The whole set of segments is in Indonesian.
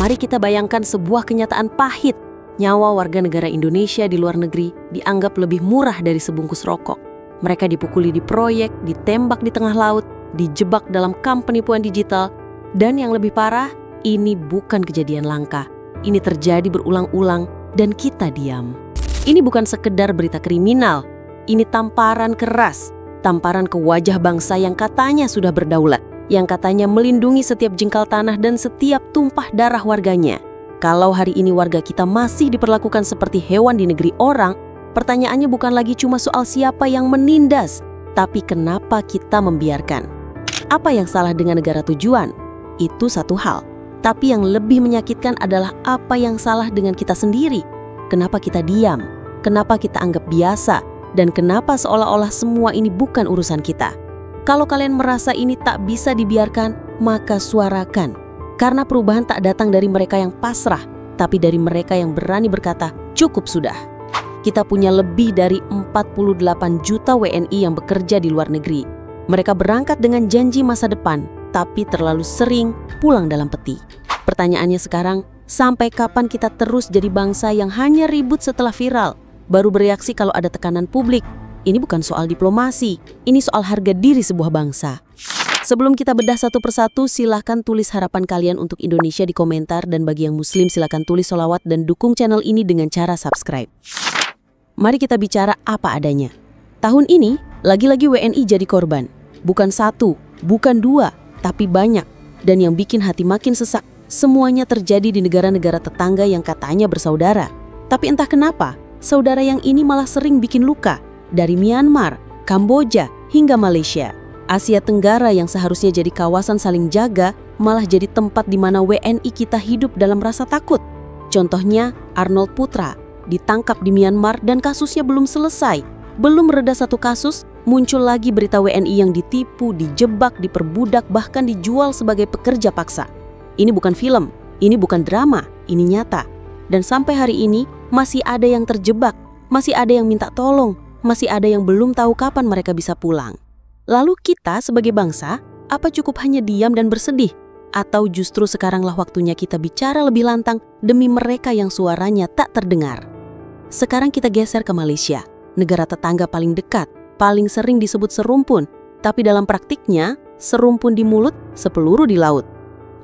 Mari kita bayangkan sebuah kenyataan pahit. Nyawa warga negara Indonesia di luar negeri dianggap lebih murah dari sebungkus rokok. Mereka dipukuli di proyek, ditembak di tengah laut, dijebak dalam kamp penipuan digital. Dan yang lebih parah, ini bukan kejadian langka. Ini terjadi berulang-ulang dan kita diam. Ini bukan sekedar berita kriminal. Ini tamparan keras. Tamparan ke wajah bangsa yang katanya sudah berdaulat, yang katanya melindungi setiap jengkal tanah dan setiap tumpah darah warganya. Kalau hari ini warga kita masih diperlakukan seperti hewan di negeri orang, pertanyaannya bukan lagi cuma soal siapa yang menindas, tapi kenapa kita membiarkan. Apa yang salah dengan negara tujuan? Itu satu hal. Tapi yang lebih menyakitkan adalah apa yang salah dengan kita sendiri. Kenapa kita diam? Kenapa kita anggap biasa? Dan kenapa seolah-olah semua ini bukan urusan kita? Kalau kalian merasa ini tak bisa dibiarkan, maka suarakan. Karena perubahan tak datang dari mereka yang pasrah, tapi dari mereka yang berani berkata, cukup sudah. Kita punya lebih dari 48 juta WNI yang bekerja di luar negeri. Mereka berangkat dengan janji masa depan, tapi terlalu sering pulang dalam peti. Pertanyaannya sekarang, sampai kapan kita terus jadi bangsa yang hanya ribut setelah viral? Baru bereaksi kalau ada tekanan publik. Ini bukan soal diplomasi, ini soal harga diri sebuah bangsa. Sebelum kita bedah satu persatu, silahkan tulis harapan kalian untuk Indonesia di komentar, dan bagi yang muslim silahkan tulis sholawat dan dukung channel ini dengan cara subscribe. Mari kita bicara apa adanya. Tahun ini, lagi-lagi WNI jadi korban. Bukan satu, bukan dua, tapi banyak. Dan yang bikin hati makin sesak, semuanya terjadi di negara-negara tetangga yang katanya bersaudara. Tapi entah kenapa, saudara yang ini malah sering bikin luka. Dari Myanmar, Kamboja, hingga Malaysia. Asia Tenggara yang seharusnya jadi kawasan saling jaga, malah jadi tempat di mana WNI kita hidup dalam rasa takut. Contohnya, Arnold Putra ditangkap di Myanmar dan kasusnya belum selesai. Belum reda satu kasus, muncul lagi berita WNI yang ditipu, dijebak, diperbudak, bahkan dijual sebagai pekerja paksa. Ini bukan film, ini bukan drama, ini nyata. Dan sampai hari ini, masih ada yang terjebak, masih ada yang minta tolong, masih ada yang belum tahu kapan mereka bisa pulang. Lalu kita sebagai bangsa, apa cukup hanya diam dan bersedih? Atau justru sekaranglah waktunya kita bicara lebih lantang demi mereka yang suaranya tak terdengar? Sekarang kita geser ke Malaysia, negara tetangga paling dekat, paling sering disebut serumpun. Tapi dalam praktiknya, serumpun di mulut, sepeluru di laut.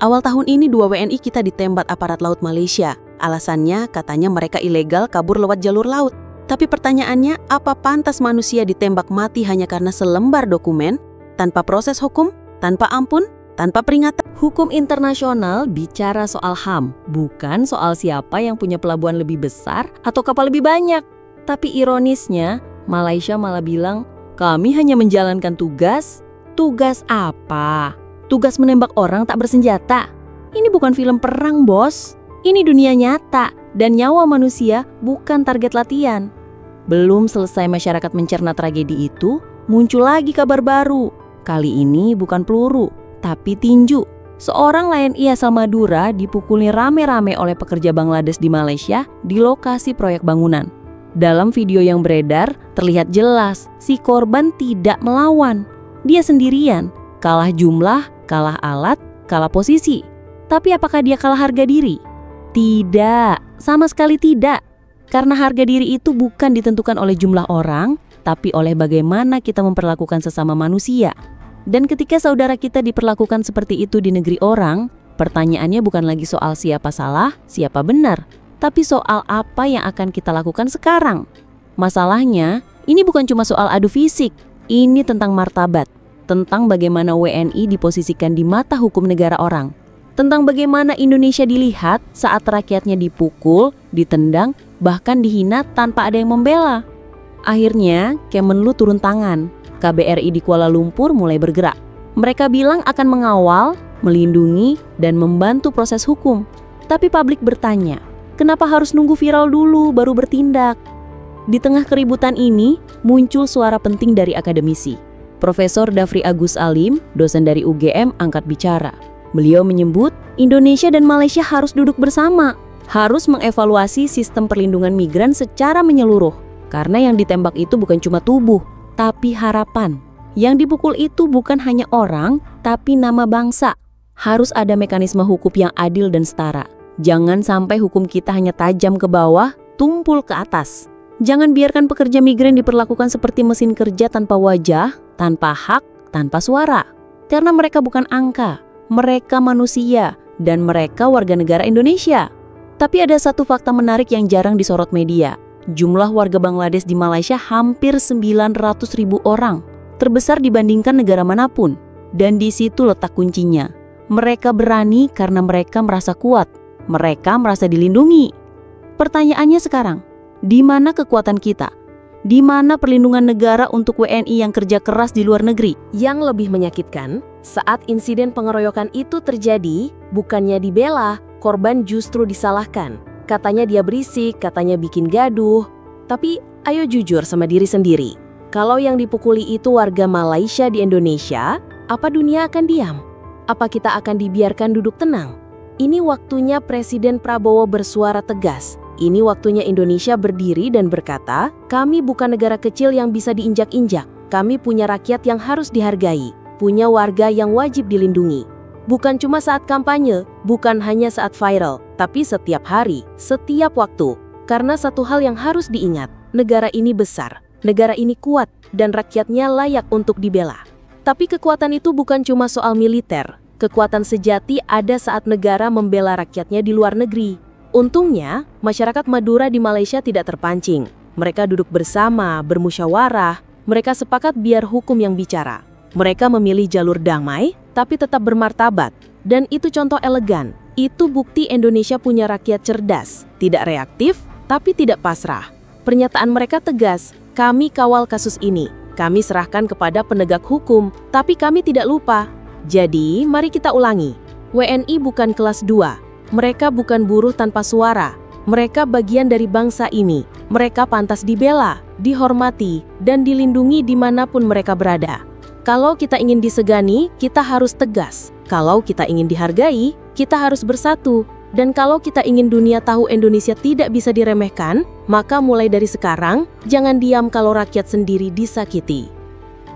Awal tahun ini 2 WNI kita ditembak aparat laut Malaysia. Alasannya katanya mereka ilegal kabur lewat jalur laut. Tapi pertanyaannya, apa pantas manusia ditembak mati hanya karena selembar dokumen? Tanpa proses hukum, tanpa ampun, tanpa peringatan? Hukum internasional bicara soal HAM, bukan soal siapa yang punya pelabuhan lebih besar atau kapal lebih banyak. Tapi ironisnya, Malaysia malah bilang, kami hanya menjalankan tugas. Tugas apa? Tugas menembak orang tak bersenjata. Ini bukan film perang, bos. Ini dunia nyata, dan nyawa manusia bukan target latihan. Belum selesai masyarakat mencerna tragedi itu, muncul lagi kabar baru. Kali ini bukan peluru, tapi tinju. Seorang WNI asal Madura dipukuli rame-rame oleh pekerja Bangladesh di Malaysia di lokasi proyek bangunan. Dalam video yang beredar, terlihat jelas si korban tidak melawan. Dia sendirian, kalah jumlah, kalah alat, kalah posisi. Tapi apakah dia kalah harga diri? Tidak, sama sekali tidak. Karena harga diri itu bukan ditentukan oleh jumlah orang, tapi oleh bagaimana kita memperlakukan sesama manusia. Dan ketika saudara kita diperlakukan seperti itu di negeri orang, pertanyaannya bukan lagi soal siapa salah, siapa benar, tapi soal apa yang akan kita lakukan sekarang. Masalahnya, ini bukan cuma soal adu fisik, ini tentang martabat, tentang bagaimana WNI diposisikan di mata hukum negara orang. Tentang bagaimana Indonesia dilihat saat rakyatnya dipukul, ditendang, bahkan dihina tanpa ada yang membela. Akhirnya, Kemenlu turun tangan. KBRI di Kuala Lumpur mulai bergerak. Mereka bilang akan mengawal, melindungi, dan membantu proses hukum. Tapi publik bertanya, kenapa harus nunggu viral dulu baru bertindak? Di tengah keributan ini, muncul suara penting dari akademisi. Profesor Dafri Agus Alim, dosen dari UGM, angkat bicara. Beliau menyebut Indonesia dan Malaysia harus duduk bersama, harus mengevaluasi sistem perlindungan migran secara menyeluruh. Karena yang ditembak itu bukan cuma tubuh, tapi harapan. Yang dipukul itu bukan hanya orang, tapi nama bangsa. Harus ada mekanisme hukum yang adil dan setara. Jangan sampai hukum kita hanya tajam ke bawah, tumpul ke atas. Jangan biarkan pekerja migran diperlakukan seperti mesin kerja tanpa wajah, tanpa hak, tanpa suara. Karena mereka bukan angka, mereka manusia, dan mereka warga negara Indonesia. Tapi ada satu fakta menarik yang jarang disorot media. Jumlah warga Bangladesh di Malaysia hampir 900.000 orang, terbesar dibandingkan negara manapun. Dan di situ letak kuncinya. Mereka berani karena mereka merasa kuat. Mereka merasa dilindungi. Pertanyaannya sekarang, di mana kekuatan kita? Di mana perlindungan negara untuk WNI yang kerja keras di luar negeri? Yang lebih menyakitkan, saat insiden pengeroyokan itu terjadi, bukannya dibela, korban justru disalahkan. Katanya dia berisik, katanya bikin gaduh. Tapi ayo jujur sama diri sendiri. Kalau yang dipukuli itu warga Malaysia di Indonesia, apa dunia akan diam? Apa kita akan dibiarkan duduk tenang? Ini waktunya Presiden Prabowo bersuara tegas. Ini waktunya Indonesia berdiri dan berkata, kami bukan negara kecil yang bisa diinjak-injak. Kami punya rakyat yang harus dihargai, punya warga yang wajib dilindungi. Bukan cuma saat kampanye, bukan hanya saat viral, tapi setiap hari, setiap waktu. Karena satu hal yang harus diingat, negara ini besar, negara ini kuat, dan rakyatnya layak untuk dibela. Tapi kekuatan itu bukan cuma soal militer. Kekuatan sejati ada saat negara membela rakyatnya di luar negeri. Untungnya, masyarakat Madura di Malaysia tidak terpancing. Mereka duduk bersama, bermusyawarah, mereka sepakat biar hukum yang bicara. Mereka memilih jalur damai, tapi tetap bermartabat. Dan itu contoh elegan. Itu bukti Indonesia punya rakyat cerdas, tidak reaktif, tapi tidak pasrah. Pernyataan mereka tegas, kami kawal kasus ini. Kami serahkan kepada penegak hukum, tapi kami tidak lupa. Jadi, mari kita ulangi. WNI bukan kelas 2. Mereka bukan buruh tanpa suara. Mereka bagian dari bangsa ini. Mereka pantas dibela, dihormati, dan dilindungi dimanapun mereka berada. Kalau kita ingin disegani, kita harus tegas. Kalau kita ingin dihargai, kita harus bersatu. Dan kalau kita ingin dunia tahu Indonesia tidak bisa diremehkan, maka mulai dari sekarang, jangan diam kalau rakyat sendiri disakiti.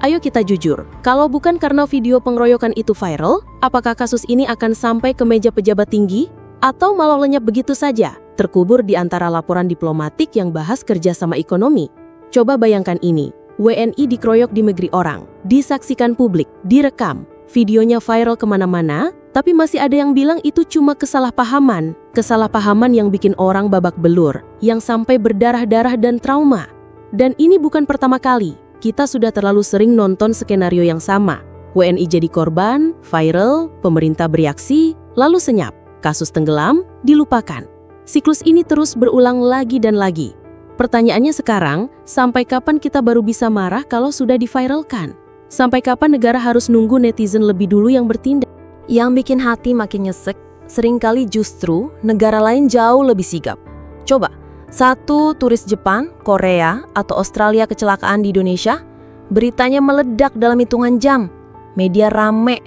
Ayo kita jujur, kalau bukan karena video pengeroyokan itu viral, apakah kasus ini akan sampai ke meja pejabat tinggi? Atau malah lenyap begitu saja, terkubur di antara laporan diplomatik yang bahas kerjasama ekonomi? Coba bayangkan ini, WNI dikeroyok di negeri orang, disaksikan publik, direkam, videonya viral kemana-mana, tapi masih ada yang bilang itu cuma kesalahpahaman. Kesalahpahaman yang bikin orang babak belur, yang sampai berdarah-darah dan trauma. Dan ini bukan pertama kali. Kita sudah terlalu sering nonton skenario yang sama. WNI jadi korban, viral, pemerintah bereaksi, lalu senyap. Kasus tenggelam, dilupakan. Siklus ini terus berulang lagi dan lagi. Pertanyaannya sekarang, sampai kapan kita baru bisa marah kalau sudah diviralkan? Sampai kapan negara harus nunggu netizen lebih dulu yang bertindak? Yang bikin hati makin nyesek, seringkali justru negara lain jauh lebih sigap. Coba, satu turis Jepang, Korea, atau Australia kecelakaan di Indonesia, beritanya meledak dalam hitungan jam. Media rame,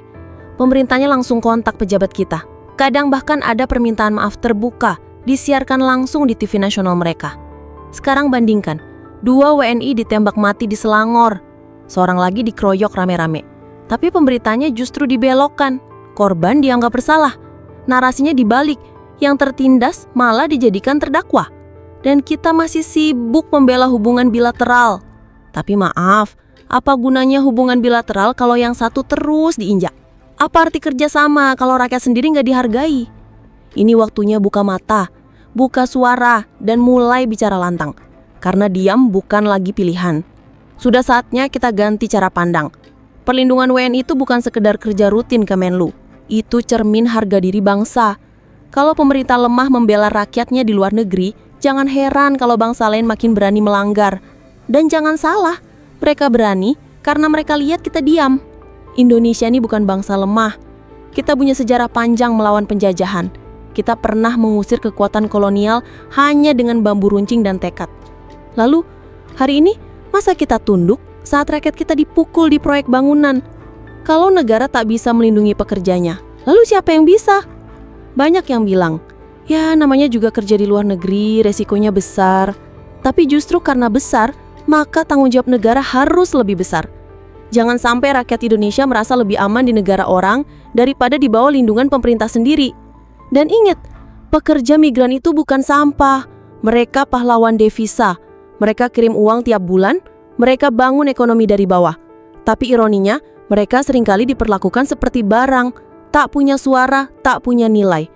pemerintahnya langsung kontak pejabat kita. Kadang bahkan ada permintaan maaf terbuka, disiarkan langsung di TV nasional mereka. Sekarang bandingkan, 2 WNI ditembak mati di Selangor, seorang lagi dikeroyok rame-rame. Tapi pemberitanya justru dibelokkan, korban dianggap bersalah. Narasinya dibalik, yang tertindas malah dijadikan terdakwa. Dan kita masih sibuk membela hubungan bilateral. Tapi maaf, apa gunanya hubungan bilateral kalau yang satu terus diinjak? Apa arti kerjasama kalau rakyat sendiri nggak dihargai? Ini waktunya buka mata, buka suara, dan mulai bicara lantang. Karena diam bukan lagi pilihan. Sudah saatnya kita ganti cara pandang. Perlindungan WNI itu bukan sekedar kerja rutin Kemenlu. Itu cermin harga diri bangsa. Kalau pemerintah lemah membela rakyatnya di luar negeri, jangan heran kalau bangsa lain makin berani melanggar. Dan jangan salah, mereka berani karena mereka lihat kita diam. Indonesia ini bukan bangsa lemah. Kita punya sejarah panjang melawan penjajahan. Kita pernah mengusir kekuatan kolonial hanya dengan bambu runcing dan tekad. Lalu, hari ini masa kita tunduk saat rakyat kita dipukul di proyek bangunan? Kalau negara tak bisa melindungi pekerjanya, lalu siapa yang bisa? Banyak yang bilang, ya namanya juga kerja di luar negeri, resikonya besar. Tapi justru karena besar, maka tanggung jawab negara harus lebih besar. Jangan sampai rakyat Indonesia merasa lebih aman di negara orang daripada di bawah lindungan pemerintah sendiri. Dan ingat, Pekerja migran itu bukan sampah. Mereka pahlawan devisa. Mereka kirim uang tiap bulan, mereka bangun ekonomi dari bawah. Tapi ironinya, mereka seringkali diperlakukan seperti barang, tak punya suara, tak punya nilai.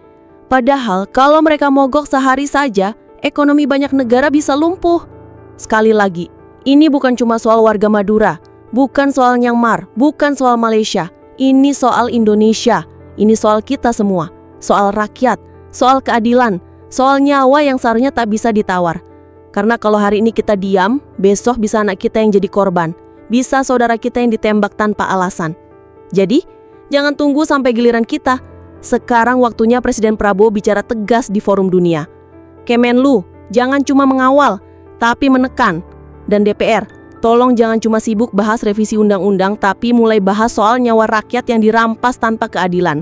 Padahal kalau mereka mogok sehari saja, ekonomi banyak negara bisa lumpuh. Sekali lagi, ini bukan cuma soal warga Madura, bukan soal Myanmar, bukan soal Malaysia. Ini soal Indonesia, ini soal kita semua, soal rakyat, soal keadilan, soal nyawa yang seharusnya tak bisa ditawar. Karena kalau hari ini kita diam, besok bisa anak kita yang jadi korban, bisa saudara kita yang ditembak tanpa alasan. Jadi, jangan tunggu sampai giliran kita. Sekarang waktunya Presiden Prabowo bicara tegas di forum dunia. Kemenlu, jangan cuma mengawal, tapi menekan. Dan DPR, tolong jangan cuma sibuk bahas revisi undang-undang, tapi mulai bahas soal nyawa rakyat yang dirampas tanpa keadilan.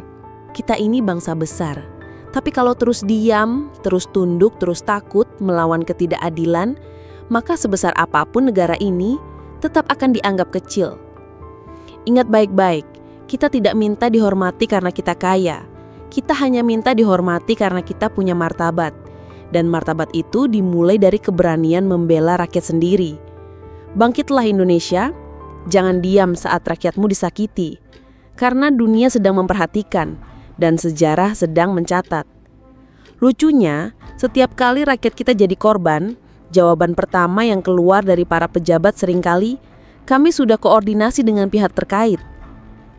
Kita ini bangsa besar, tapi kalau terus diam, terus tunduk, terus takut melawan ketidakadilan, maka sebesar apapun negara ini tetap akan dianggap kecil. Ingat baik-baik, kita tidak minta dihormati karena kita kaya. Kita hanya minta dihormati karena kita punya martabat. Dan martabat itu dimulai dari keberanian membela rakyat sendiri. Bangkitlah Indonesia, jangan diam saat rakyatmu disakiti. Karena dunia sedang memperhatikan dan sejarah sedang mencatat. Lucunya, setiap kali rakyat kita jadi korban, jawaban pertama yang keluar dari para pejabat seringkali, kami sudah koordinasi dengan pihak terkait.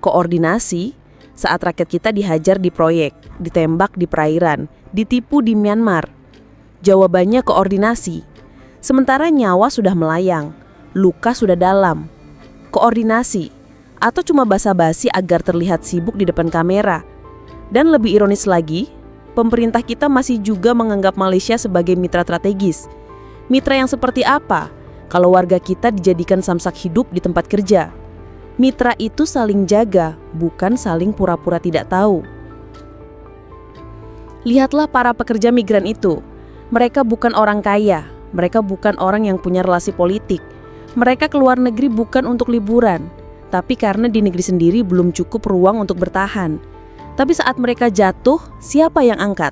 Koordinasi saat rakyat kita dihajar di proyek, ditembak di perairan, ditipu di Myanmar. Jawabannya koordinasi. Sementara nyawa sudah melayang, luka sudah dalam. Koordinasi atau cuma basa-basi agar terlihat sibuk di depan kamera. Dan lebih ironis lagi, pemerintah kita masih juga menganggap Malaysia sebagai mitra strategis. Mitra yang seperti apa kalau warga kita dijadikan samsak hidup di tempat kerja? Mitra itu saling jaga, bukan saling pura-pura tidak tahu. Lihatlah para pekerja migran itu. Mereka bukan orang kaya, mereka bukan orang yang punya relasi politik. Mereka keluar negeri bukan untuk liburan, tapi karena di negeri sendiri belum cukup ruang untuk bertahan. Tapi saat mereka jatuh, siapa yang angkat?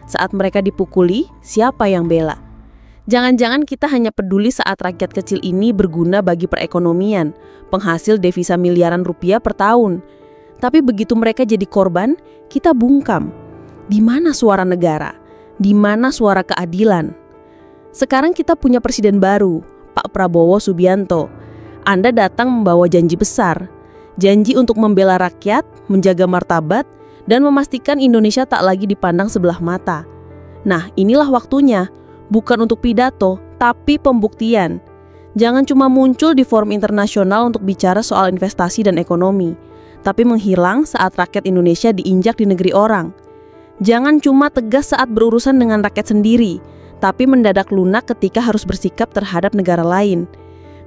Saat mereka dipukuli, siapa yang bela? Jangan-jangan kita hanya peduli saat rakyat kecil ini berguna bagi perekonomian, penghasil devisa miliaran rupiah per tahun. Tapi begitu mereka jadi korban, kita bungkam. Di mana suara negara? Di mana suara keadilan? Sekarang kita punya presiden baru, Pak Prabowo Subianto. Anda datang membawa janji besar. Janji untuk membela rakyat, menjaga martabat, dan memastikan Indonesia tak lagi dipandang sebelah mata. Nah, inilah waktunya. Bukan untuk pidato, tapi pembuktian. Jangan cuma muncul di forum internasional untuk bicara soal investasi dan ekonomi, tapi menghilang saat rakyat Indonesia diinjak di negeri orang. Jangan cuma tegas saat berurusan dengan rakyat sendiri, tapi mendadak lunak ketika harus bersikap terhadap negara lain.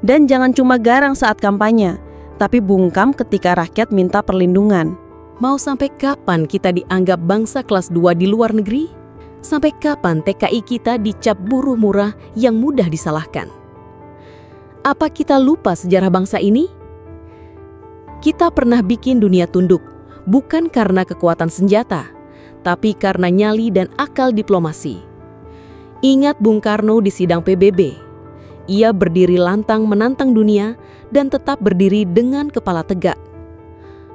Dan jangan cuma garang saat kampanye, tapi bungkam ketika rakyat minta perlindungan. Mau sampai kapan kita dianggap bangsa kelas 2 di luar negeri? Sampai kapan TKI kita dicap buruh murah yang mudah disalahkan? Apa kita lupa sejarah bangsa ini? Kita pernah bikin dunia tunduk, bukan karena kekuatan senjata, tapi karena nyali dan akal diplomasi. Ingat Bung Karno di sidang PBB. Ia berdiri lantang menantang dunia dan tetap berdiri dengan kepala tegak.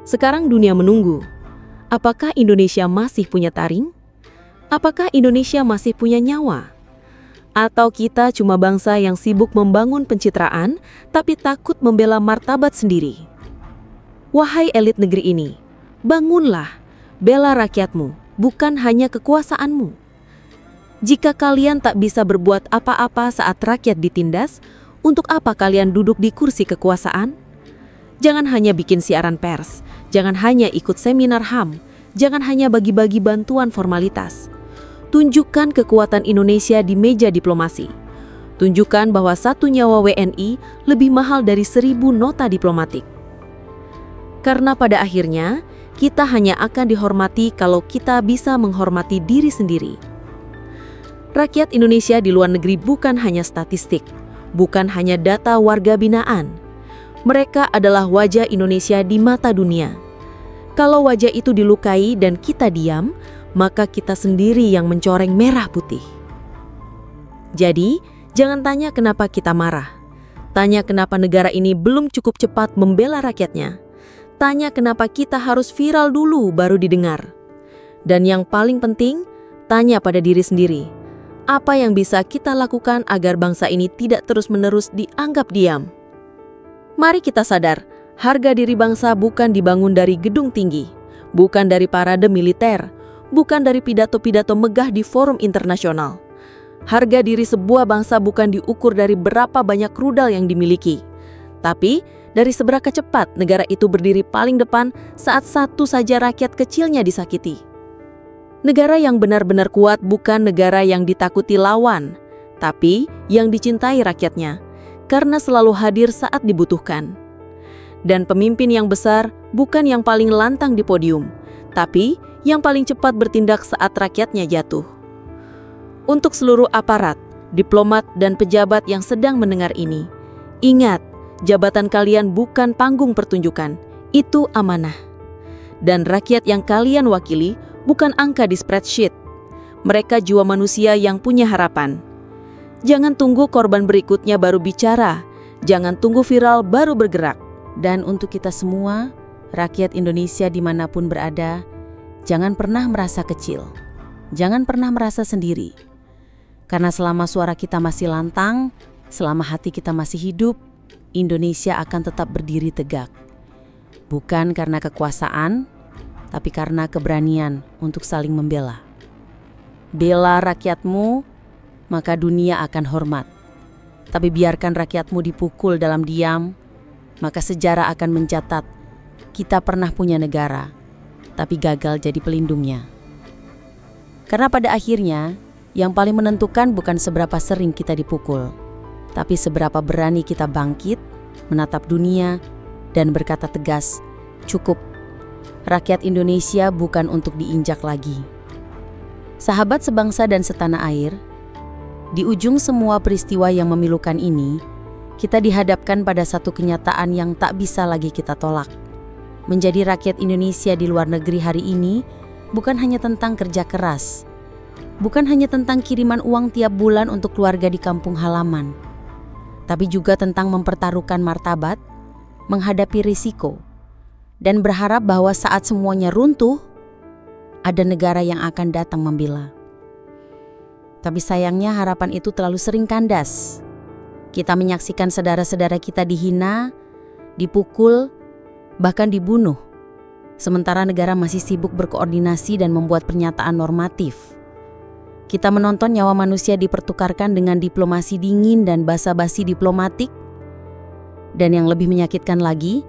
Sekarang dunia menunggu. Apakah Indonesia masih punya taring? Apakah Indonesia masih punya nyawa? Atau kita cuma bangsa yang sibuk membangun pencitraan, tapi takut membela martabat sendiri? Wahai elit negeri ini, bangunlah, bela rakyatmu, bukan hanya kekuasaanmu. Jika kalian tak bisa berbuat apa-apa saat rakyat ditindas, untuk apa kalian duduk di kursi kekuasaan? Jangan hanya bikin siaran pers, jangan hanya ikut seminar HAM, jangan hanya bagi-bagi bantuan formalitas. Tunjukkan kekuatan Indonesia di meja diplomasi. Tunjukkan bahwa satu nyawa WNI lebih mahal dari 1000 nota diplomatik. Karena pada akhirnya, kita hanya akan dihormati kalau kita bisa menghormati diri sendiri. Rakyat Indonesia di luar negeri bukan hanya statistik, bukan hanya data warga binaan. Mereka adalah wajah Indonesia di mata dunia. Kalau wajah itu dilukai dan kita diam, maka kita sendiri yang mencoreng merah putih. Jadi, jangan tanya kenapa kita marah. Tanya kenapa negara ini belum cukup cepat membela rakyatnya. Tanya kenapa kita harus viral dulu baru didengar. Dan yang paling penting, tanya pada diri sendiri. Apa yang bisa kita lakukan agar bangsa ini tidak terus-menerus dianggap diam? Mari kita sadar, harga diri bangsa bukan dibangun dari gedung tinggi, bukan dari parade militer, bukan dari pidato-pidato megah di forum internasional. Harga diri sebuah bangsa bukan diukur dari berapa banyak rudal yang dimiliki, tapi dari seberapa cepat negara itu berdiri paling depan saat satu saja rakyat kecilnya disakiti. Negara yang benar-benar kuat bukan negara yang ditakuti lawan, tapi yang dicintai rakyatnya, karena selalu hadir saat dibutuhkan. Dan pemimpin yang besar bukan yang paling lantang di podium, tapi yang paling cepat bertindak saat rakyatnya jatuh. Untuk seluruh aparat, diplomat, dan pejabat yang sedang mendengar ini, ingat, jabatan kalian bukan panggung pertunjukan, itu amanah. Dan rakyat yang kalian wakili bukan angka di spreadsheet. Mereka jiwa manusia yang punya harapan. Jangan tunggu korban berikutnya baru bicara, jangan tunggu viral baru bergerak. Dan untuk kita semua, rakyat Indonesia dimanapun berada, jangan pernah merasa kecil, jangan pernah merasa sendiri. Karena selama suara kita masih lantang, selama hati kita masih hidup, Indonesia akan tetap berdiri tegak. Bukan karena kekuasaan, tapi karena keberanian untuk saling membela. Bela rakyatmu, maka dunia akan hormat. Tapi biarkan rakyatmu dipukul dalam diam, maka sejarah akan mencatat kita pernah punya negara, tapi gagal jadi pelindungnya. Karena pada akhirnya, yang paling menentukan bukan seberapa sering kita dipukul, tapi seberapa berani kita bangkit, menatap dunia, dan berkata tegas, cukup. Rakyat Indonesia bukan untuk diinjak lagi. Sahabat sebangsa dan setanah air, di ujung semua peristiwa yang memilukan ini, kita dihadapkan pada satu kenyataan yang tak bisa lagi kita tolak. Menjadi rakyat Indonesia di luar negeri hari ini bukan hanya tentang kerja keras, bukan hanya tentang kiriman uang tiap bulan untuk keluarga di kampung halaman, tapi juga tentang mempertaruhkan martabat, menghadapi risiko, dan berharap bahwa saat semuanya runtuh, ada negara yang akan datang membela. Tapi sayangnya harapan itu terlalu sering kandas. Kita menyaksikan saudara-saudara kita dihina, dipukul, bahkan dibunuh, sementara negara masih sibuk berkoordinasi dan membuat pernyataan normatif. Kita menonton nyawa manusia dipertukarkan dengan diplomasi dingin dan basa-basi diplomatik. Dan yang lebih menyakitkan lagi,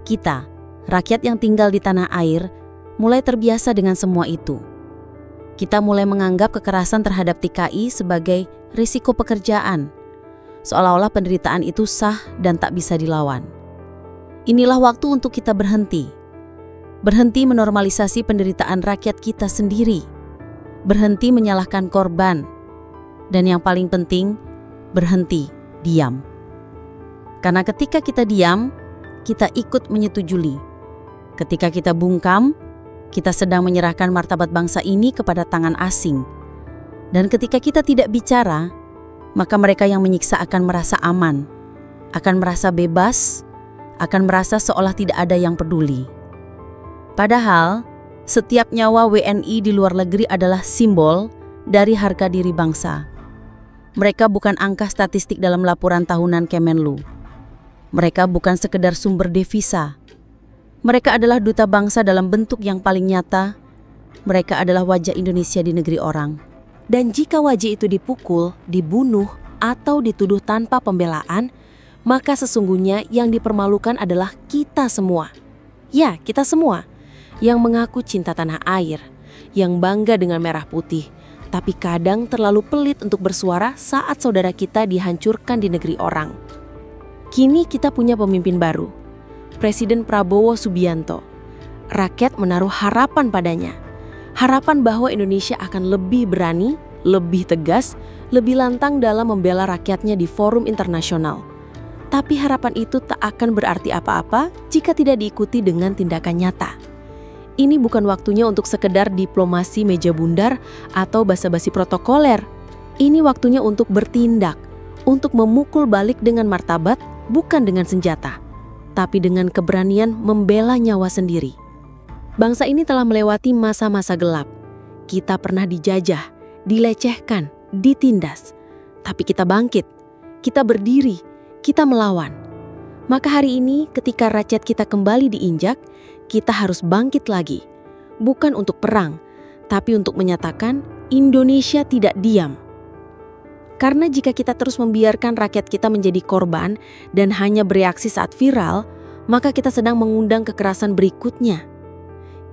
kita, rakyat yang tinggal di tanah air, mulai terbiasa dengan semua itu. Kita mulai menganggap kekerasan terhadap TKI sebagai risiko pekerjaan, seolah-olah penderitaan itu sah dan tak bisa dilawan. Inilah waktu untuk kita berhenti. Berhenti menormalisasi penderitaan rakyat kita sendiri. Berhenti menyalahkan korban. Dan yang paling penting, berhenti diam. Karena ketika kita diam, kita ikut menyetujui. Ketika kita bungkam, kita sedang menyerahkan martabat bangsa ini kepada tangan asing. Dan ketika kita tidak bicara, maka mereka yang menyiksa akan merasa aman, akan merasa bebas, akan merasa seolah tidak ada yang peduli. Padahal, setiap nyawa WNI di luar negeri adalah simbol dari harga diri bangsa. Mereka bukan angka statistik dalam laporan tahunan Kemenlu. Mereka bukan sekedar sumber devisa. Mereka adalah duta bangsa dalam bentuk yang paling nyata. Mereka adalah wajah Indonesia di negeri orang. Dan jika wajah itu dipukul, dibunuh, atau dituduh tanpa pembelaan, maka sesungguhnya yang dipermalukan adalah kita semua. Ya, kita semua. Yang mengaku cinta tanah air, yang bangga dengan merah putih, tapi kadang terlalu pelit untuk bersuara saat saudara kita dihancurkan di negeri orang. Kini kita punya pemimpin baru, Presiden Prabowo Subianto. Rakyat menaruh harapan padanya. Harapan bahwa Indonesia akan lebih berani, lebih tegas, lebih lantang dalam membela rakyatnya di forum internasional. Tapi harapan itu tak akan berarti apa-apa jika tidak diikuti dengan tindakan nyata. Ini bukan waktunya untuk sekedar diplomasi meja bundar atau basa-basi protokoler. Ini waktunya untuk bertindak, untuk memukul balik dengan martabat, bukan dengan senjata, tapi dengan keberanian membela nyawa sendiri. Bangsa ini telah melewati masa-masa gelap. Kita pernah dijajah, dilecehkan, ditindas. Tapi kita bangkit, kita berdiri, kita melawan. Maka hari ini ketika rakyat kita kembali diinjak, kita harus bangkit lagi. Bukan untuk perang, tapi untuk menyatakan Indonesia tidak diam. Karena jika kita terus membiarkan rakyat kita menjadi korban dan hanya bereaksi saat viral, maka kita sedang mengundang kekerasan berikutnya.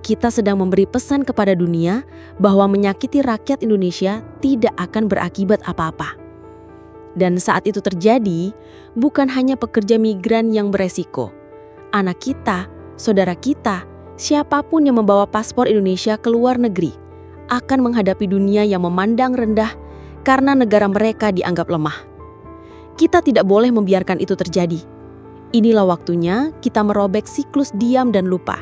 Kita sedang memberi pesan kepada dunia bahwa menyakiti rakyat Indonesia tidak akan berakibat apa-apa. Dan saat itu terjadi, bukan hanya pekerja migran yang beresiko. Anak kita, saudara kita, siapapun yang membawa paspor Indonesia ke luar negeri akan menghadapi dunia yang memandang rendah karena negara mereka dianggap lemah. Kita tidak boleh membiarkan itu terjadi. Inilah waktunya kita merobek siklus diam dan lupa.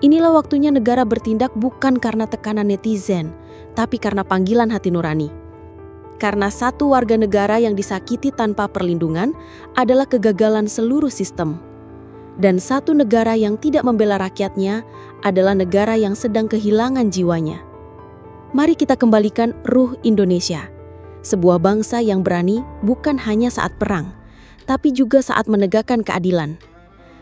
Inilah waktunya negara bertindak bukan karena tekanan netizen, tapi karena panggilan hati nurani. Karena satu warga negara yang disakiti tanpa perlindungan adalah kegagalan seluruh sistem. Dan satu negara yang tidak membela rakyatnya adalah negara yang sedang kehilangan jiwanya. Mari kita kembalikan ruh Indonesia. Sebuah bangsa yang berani bukan hanya saat perang, tapi juga saat menegakkan keadilan.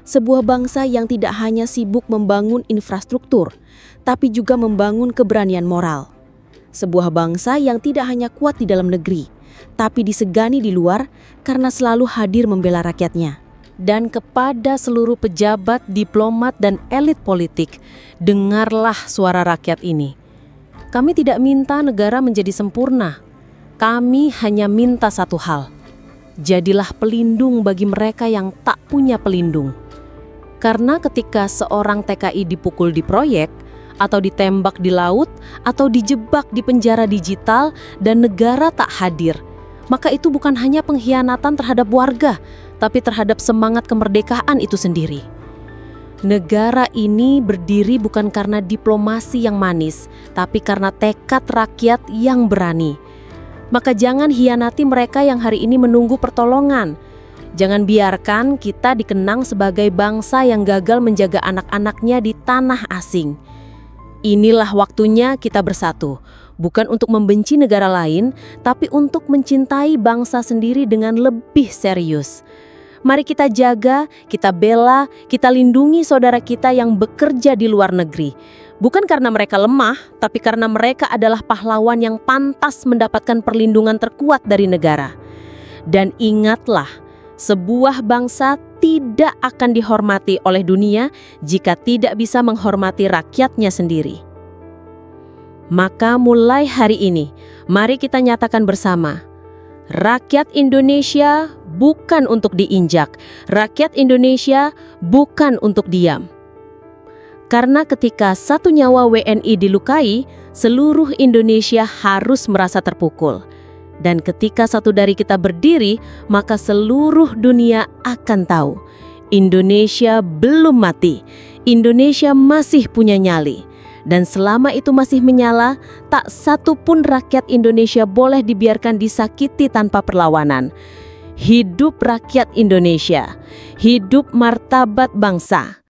Sebuah bangsa yang tidak hanya sibuk membangun infrastruktur, tapi juga membangun keberanian moral. Sebuah bangsa yang tidak hanya kuat di dalam negeri, tapi disegani di luar karena selalu hadir membela rakyatnya. Dan kepada seluruh pejabat, diplomat, dan elit politik, dengarlah suara rakyat ini. Kami tidak minta negara menjadi sempurna. Kami hanya minta satu hal. Jadilah pelindung bagi mereka yang tak punya pelindung. Karena ketika seorang TKI dipukul di proyek, atau ditembak di laut, atau dijebak di penjara digital, dan negara tak hadir, maka itu bukan hanya pengkhianatan terhadap warga, tapi terhadap semangat kemerdekaan itu sendiri. Negara ini berdiri bukan karena diplomasi yang manis, tapi karena tekad rakyat yang berani. Maka jangan hianati mereka yang hari ini menunggu pertolongan. Jangan biarkan kita dikenang sebagai bangsa yang gagal menjaga anak-anaknya di tanah asing. Inilah waktunya kita bersatu, bukan untuk membenci negara lain, tapi untuk mencintai bangsa sendiri dengan lebih serius. Mari kita jaga, kita bela, kita lindungi saudara kita yang bekerja di luar negeri. Bukan karena mereka lemah, tapi karena mereka adalah pahlawan yang pantas mendapatkan perlindungan terkuat dari negara. Dan ingatlah, sebuah bangsa tidak akan dihormati oleh dunia jika tidak bisa menghormati rakyatnya sendiri. Maka mulai hari ini, mari kita nyatakan bersama, rakyat Indonesia bukan untuk diinjak, rakyat Indonesia bukan untuk diam. Karena ketika satu nyawa WNI dilukai, seluruh Indonesia harus merasa terpukul. Dan ketika satu dari kita berdiri, maka seluruh dunia akan tahu. Indonesia belum mati. Indonesia masih punya nyali. Dan selama itu masih menyala, tak satu pun rakyat Indonesia boleh dibiarkan disakiti tanpa perlawanan. Hidup rakyat Indonesia. Hidup martabat bangsa.